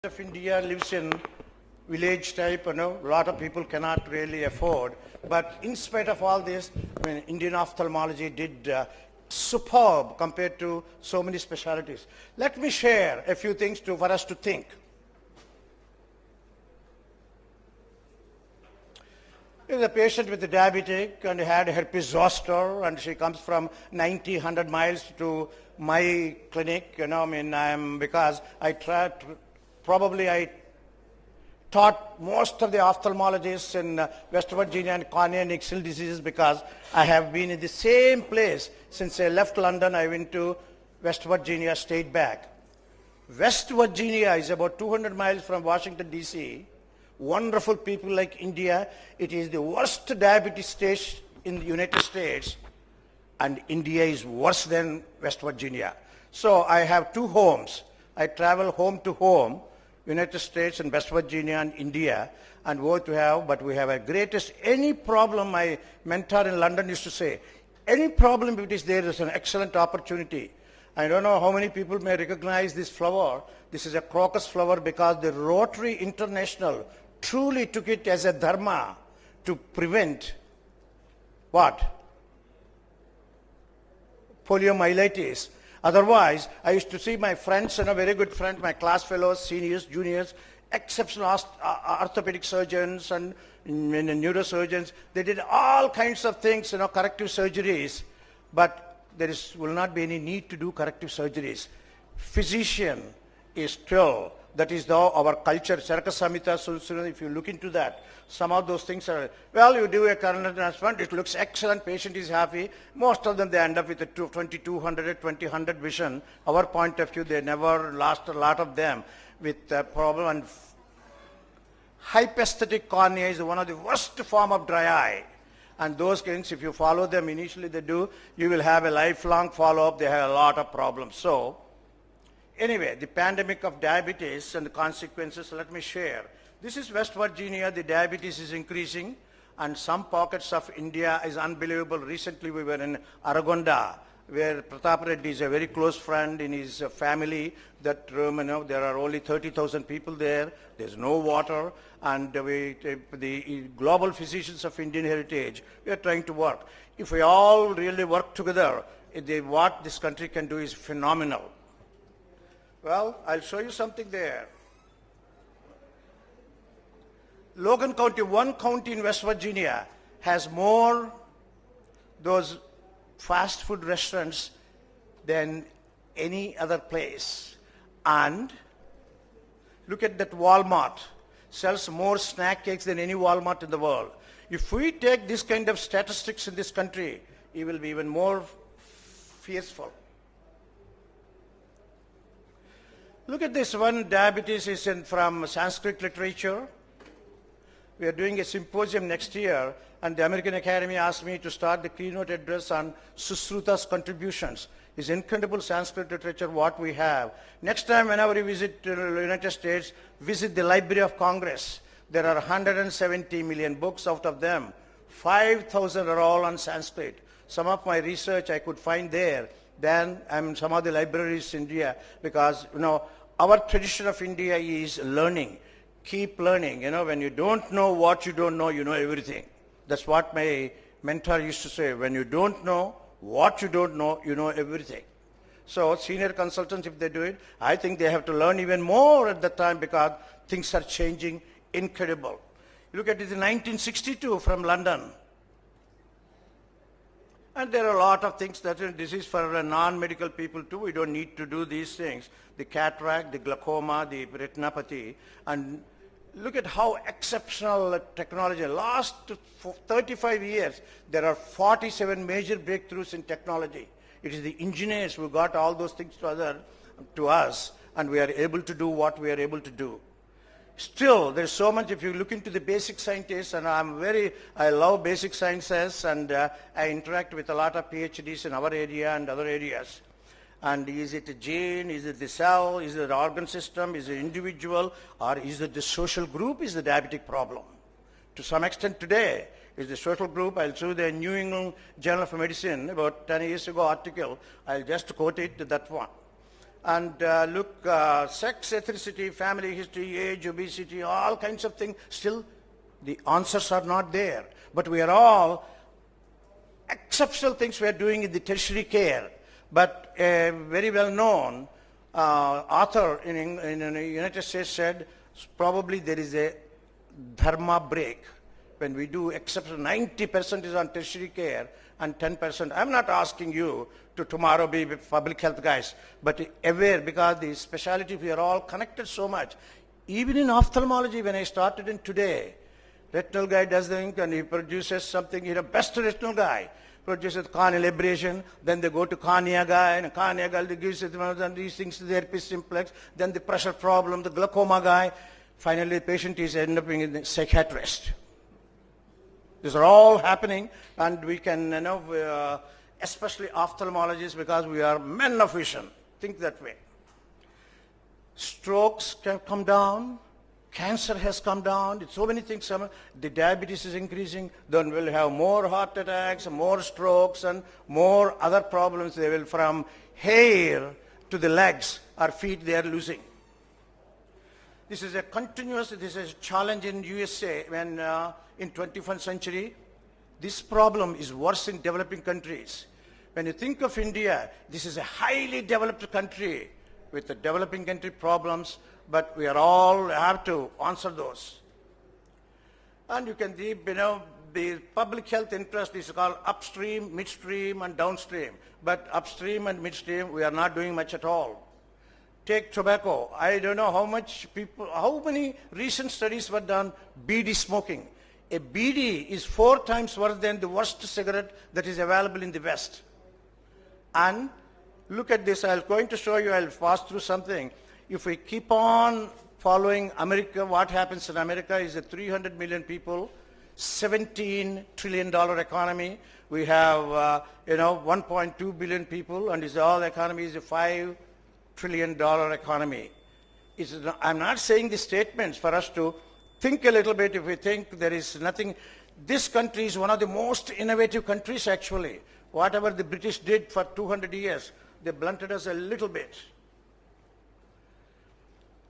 of India lives in village type, a lot of people cannot really afford. But in spite of all this, Indian ophthalmology did superb compared to so many specialties. Let me share a few things for us to think. There is a patient with a diabetic and had herpes zoster, and she comes from 90, 100 miles to my clinic. Because I tried to, probably I taught most of the ophthalmologists in West Virginia and cornea and axial diseases because I have been in the same place since I left London. I went to West Virginia, stayed back. West Virginia is about 200 miles from Washington, D.C. Wonderful people like India. It is the worst diabetes state in the United States, and India is worse than West Virginia. So I have two homes. I travel home to home, United States and West Virginia and India, and what we have, but we have a greatest, any problem, my mentor in London used to say, any problem if it is there is an excellent opportunity. I don't know how many people may recognize this flower. This is a crocus flower because the Rotary International truly took it as a dharma to prevent what? Poliomyelitis. Otherwise, I used to see my friends, very good friends, my class fellows, seniors, juniors, exceptional orthopedic surgeons and neurosurgeons. They did all kinds of things, corrective surgeries, but there will not be any need to do corrective surgeries. Physician is still, that is our culture, Charaka Samhita, if you look into that, some of those things are, well, you do a coronary transplant, it looks excellent, patient is happy. Most of them, they end up with a 2200, 2000 vision. Our point of view, they never lost a lot of them with a problem. And hypaesthetic cornea is one of the worst form of dry eye. And those kinds, if you follow them, initially they do, you will have a lifelong follow-up. They have a lot of problems. So, anyway, the pandemic of diabetes and the consequences, let me share. This is West Virginia. The diabetes is increasing, and some pockets of India is unbelievable. Recently, we were in Aragonda, where Pratap Reddy is a very close friend in his family. That room, there are only 30,000 people there. There's no water, and the global physicians of Indian heritage, we are trying to work. If we all really work together, what this country can do is phenomenal. Well, I'll show you something there. Logan County, one county in West Virginia, has more those fast food restaurants than any other place. And look at that Walmart, sells more snack cakes than any Walmart in the world. If we take this kind of statistics in this country, it will be even more fearful. Look at this one, diabetes is from Sanskrit literature. We are doing a symposium next year, and the American Academy asked me to start the keynote address on Susruta's contributions. It's incredible Sanskrit literature, what we have. Next time, whenever you visit the United States, visit the Library of Congress. There are 170 million books. Out of them, 5,000 are all on Sanskrit. Some of my research I could find there than some of the libraries in India, because, our tradition of India is learning. Keep learning. When you don't know what you don't know, you know everything. That's what my mentor used to say. When you don't know what you don't know, you know everything. So senior consultants, if they do it, I think they have to learn even more at that time because things are changing incredible. You look at it in 1962 from London. And there are a lot of things that this is for non-medical people too. We don't need to do these things. The cataract, the glaucoma, the retinopathy. And look at how exceptional technology. Last 35 years, there are 47 major breakthroughs in technology. It is the engineers who got all those things to us, and we are able to do what we are able to do. Still, there's so much. If you look into the basic scientists, and I love basic sciences, and I interact with a lot of PhDs in our area and other areas. And is it a gene, is it the cell, is it the organ system, is it individual, or is it the social group is the diabetic problem? To some extent today, is the social group. I'll show the New England Journal of Medicine, about 10 years ago article. I'll just quote it, that one. and look, sex, ethnicity, family history, age, obesity, all kinds of things, still the answers are not there. But we are all exceptional things we are doing in the tertiary care. But a very well-known author in the United States said, probably there is a dharma break. When we do exceptional, 90% is on tertiary care and 10%. I'm not asking you to tomorrow be public health guys, but aware, because the specialty, we are all connected so much. Even in ophthalmology, when I started in today, retinal guy does the thing and he produces something, best retinal guy produces corneal abrasion, then they go to cornea guy, and cornea guy gives it, and these things to the herpes simplex, then the pressure problem, the glaucoma guy, finally the patient is ending up in the psychiatrist. These are all happening, and we can, especially ophthalmologists, because we are men of vision, think that way. Strokes can come down, cancer has come down, so many things. The diabetes is increasing, then we'll have more heart attacks, more strokes, and more other problems. They will, from hair to the legs or feet, they are losing. This is a challenge in USA when in 21st century, this problem is worse in developing countries. When you think of India, this is a highly developed country with the developing country problems, but we are all have to answer those. And you can see, the public health interest is called upstream, midstream, and downstream. But upstream and midstream, we are not doing much at all. Take tobacco. I don't know how many recent studies were done, BD smoking. A BD is 4 times worse than the worst cigarette that is available in the West. And look at this, I'm going to show you, I'll pass through something. If we keep on following America, what happens in America is that 300 million people, $17 trillion economy. We have, 1.2 billion people, and all economy is a $5 trillion economy. I'm not saying these statements for us to think a little bit. If we think there is nothing, this country is one of the most innovative countries actually. Whatever the British did for 200 years, they blunted us a little bit.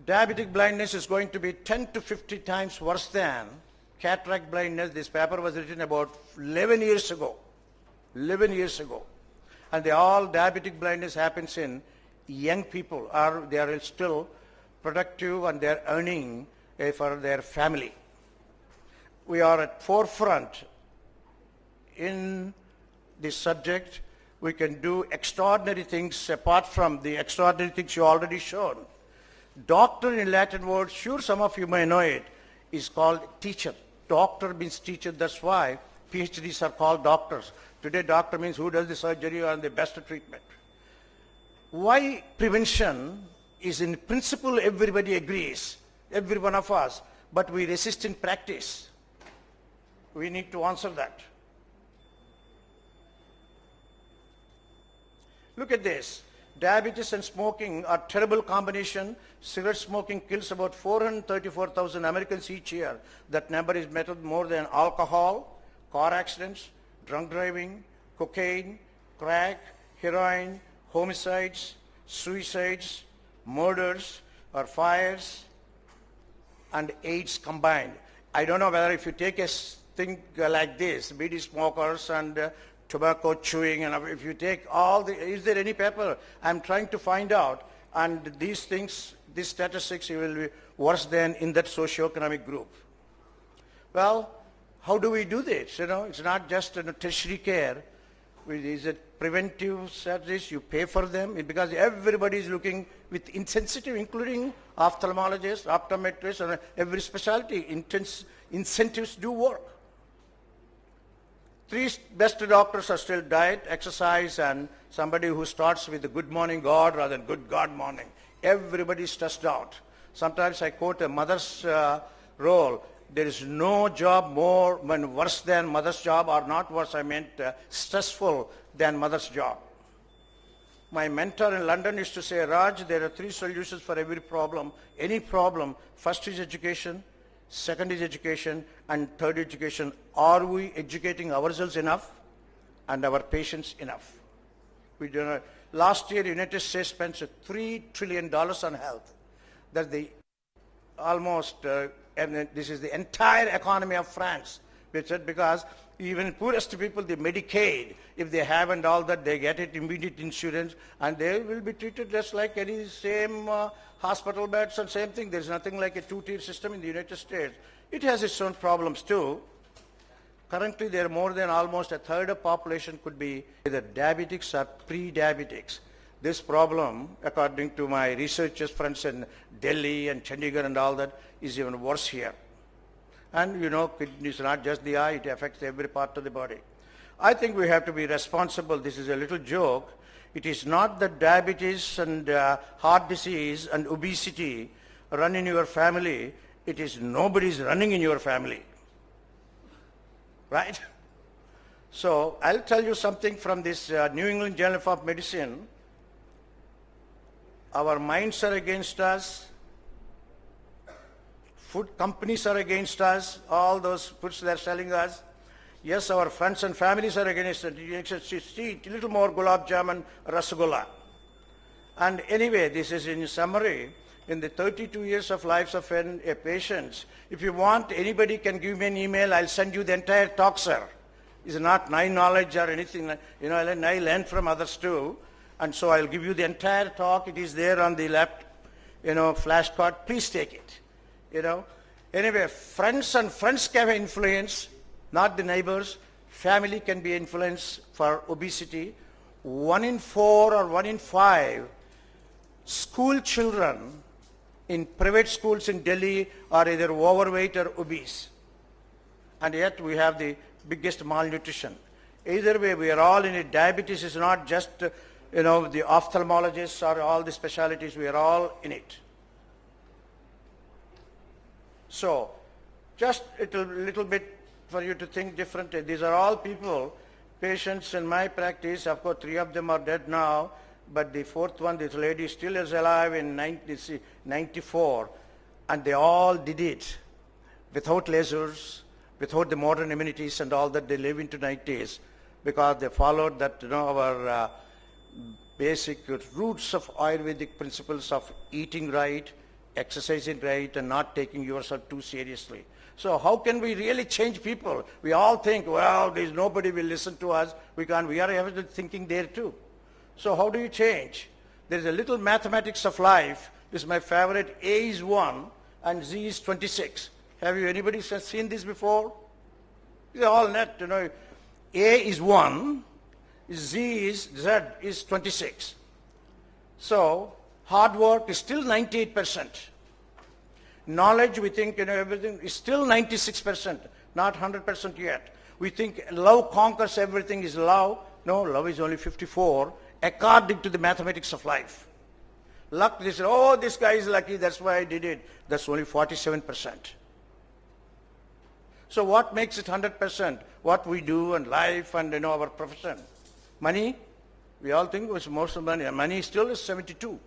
Diabetic blindness is going to be 10 to 50 times worse than cataract blindness. This paper was written about 11 years ago. 11 years ago. And diabetic blindness happens in young people, or they are still productive and they are earning for their family. We are at forefront in this subject. We can do extraordinary things apart from the extraordinary things you already shown. Doctor in Latin word, sure some of you may know it, is called teacher. Doctor means teacher, that's why PhDs are called doctors. Today doctor means who does the surgery or the best treatment. Why prevention is in principle everybody agrees, every one of us, but we resist in practice. We need to answer that. Look at this. Diabetes and smoking are terrible combination. Cigarette smoking kills about 434,000 Americans each year. That number is met more than alcohol, car accidents, drunk driving, cocaine, crack, heroin, homicides, suicides, murders, or fires, and AIDS combined. I don't know whether if you take a thing like this, BD smokers and tobacco chewing, and if you take is there any paper? I'm trying to find out, and these things, these statistics, will be worse than in that socioeconomic group. Well, how do we do this? It's not just tertiary care. Is it preventive service? You pay for them because everybody is looking with insensitive, including ophthalmologists, optometrists, and every specialty. Incentives do work. 3 best doctors are still diet, exercise, and somebody who starts with the good morning God rather than good God morning. Everybody is stressed out. Sometimes I quote a mother's role. There is no job worse than mother's job, or not worse, I meant stressful than mother's job. My mentor in London used to say, Raj, there are 3 solutions for every problem. Any problem, first is education, second is education, and third education. Are we educating ourselves enough and our patients enough? We do not. Last year, United States spent $3 trillion on health. That's the almost, and this is the entire economy of France. Because even poorest people, the Medicaid, if they have and all that, they get it immediate insurance, and they will be treated just like any same hospital beds and same thing. There's nothing like a two-tier system in the United States. It has its own problems too. Currently, there are more than almost a third of population could be either diabetics or pre-diabetics. This problem, according to my researchers friends in Delhi and Chandigarh and all that, is even worse here. And you know, kidney is not just the eye, it affects every part of the body. I think we have to be responsible. This is a little joke. It is not that diabetes and heart disease and obesity run in your family. It is nobody's running in your family. Right? So I'll tell you something from this New England Journal of Medicine. Our minds are against us. Food companies are against us. All those foods they're selling us. Yes, our friends and families are against us. You should eat a little more gulab jamun, rasgulla. And anyway, this is in summary. In the 32 years of lives of a patient, if you want, anybody can give me an email. I'll send you the entire talk, sir. It's not my knowledge or anything. You know, I learn from others too. And so I'll give you the entire talk. It is there on the left, flashcard. Please take it. Anyway, friends can have influence, not the neighbors. Family can be influenced for obesity. 1 in 4 or 1 in 5 school children in private schools in Delhi are either overweight or obese. And yet we have the biggest malnutrition. Either way, we are all in it. Diabetes is not just, the ophthalmologists or all the specialties. We are all in it. So, just a little bit for you to think differently. These are all people, patients in my practice. Of course, 3 of them are dead now, but the 4th one, this lady still is alive in 1994, and they all did it without lasers, without the modern amenities and all that. They live into 90s because they followed that, our basic roots of Ayurvedic principles of eating right, exercising right, and not taking yourself too seriously. So how can we really change people? We all think, well, there's nobody will listen to us. We can't. We are ever thinking there too. So how do you change? There is a little mathematics of life. This is my favorite. A is 1 and Z is 26. Have you anybody seen this before? These are all net. A is 1, Z is 26. So hard work is still 98%. Knowledge, we think, everything is still 96%, not 100% yet. We think love conquers everything is love. No, love is only 54, according to the mathematics of life. Luck, they say, oh, this guy is lucky, that's why I did it. That's only 47%. So what makes it 100%? What we do and life and our profession. Money, we all think it was most of money. Money still is 72.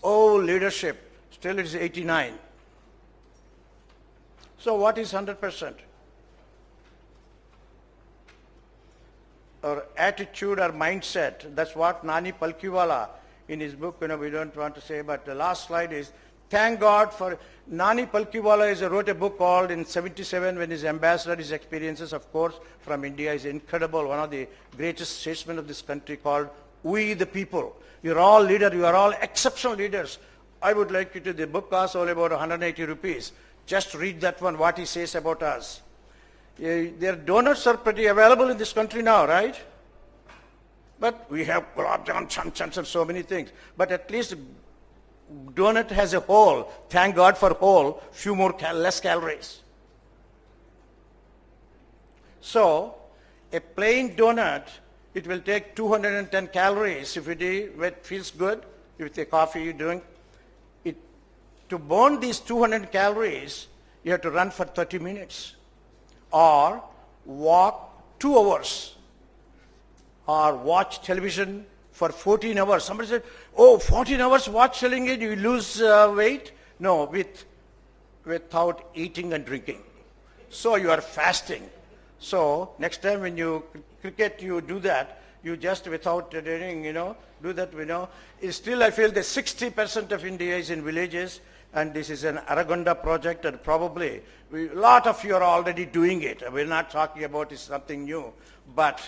Oh, leadership, still it is 89. So what is 100%? Or attitude or mindset. That's what Nani Palkiwala in his book, we don't want to say, but the last slide is, thank God for, Nani Palkiwala wrote a book called in 77 when his ambassador, his experiences, of course, from India is incredible. One of the greatest statesmen of this country called We the People. You're all leaders, you are all exceptional leaders. I would like you to, the book costs only about 180 rupees. Just read that one, what he says about us. Their donuts are pretty available in this country now, right? But we have gulab jamun, cham-chams and so many things. But at least donut has a hole. Thank God for hole, few more less calories. So, a plain donut, it will take 210 calories if it feels good, if the coffee you drink. To burn these 200 calories, you have to run for 30 minutes or walk 2 hours or watch television for 14 hours. Somebody said, oh, 14 hours watch television, you lose weight? No, without eating and drinking. So you are fasting. So next time when you cricket, you do that, you just without training, do that, Still, I feel that 60% of India is in villages, and this is an Aragonda project, and probably a lot of you are already doing it. We're not talking about it's something new, but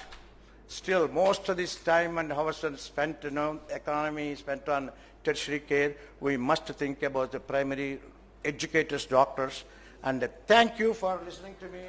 still, most of this time and hours spent, economy spent on tertiary care, we must think about the primary educators, doctors, and thank you for listening to me.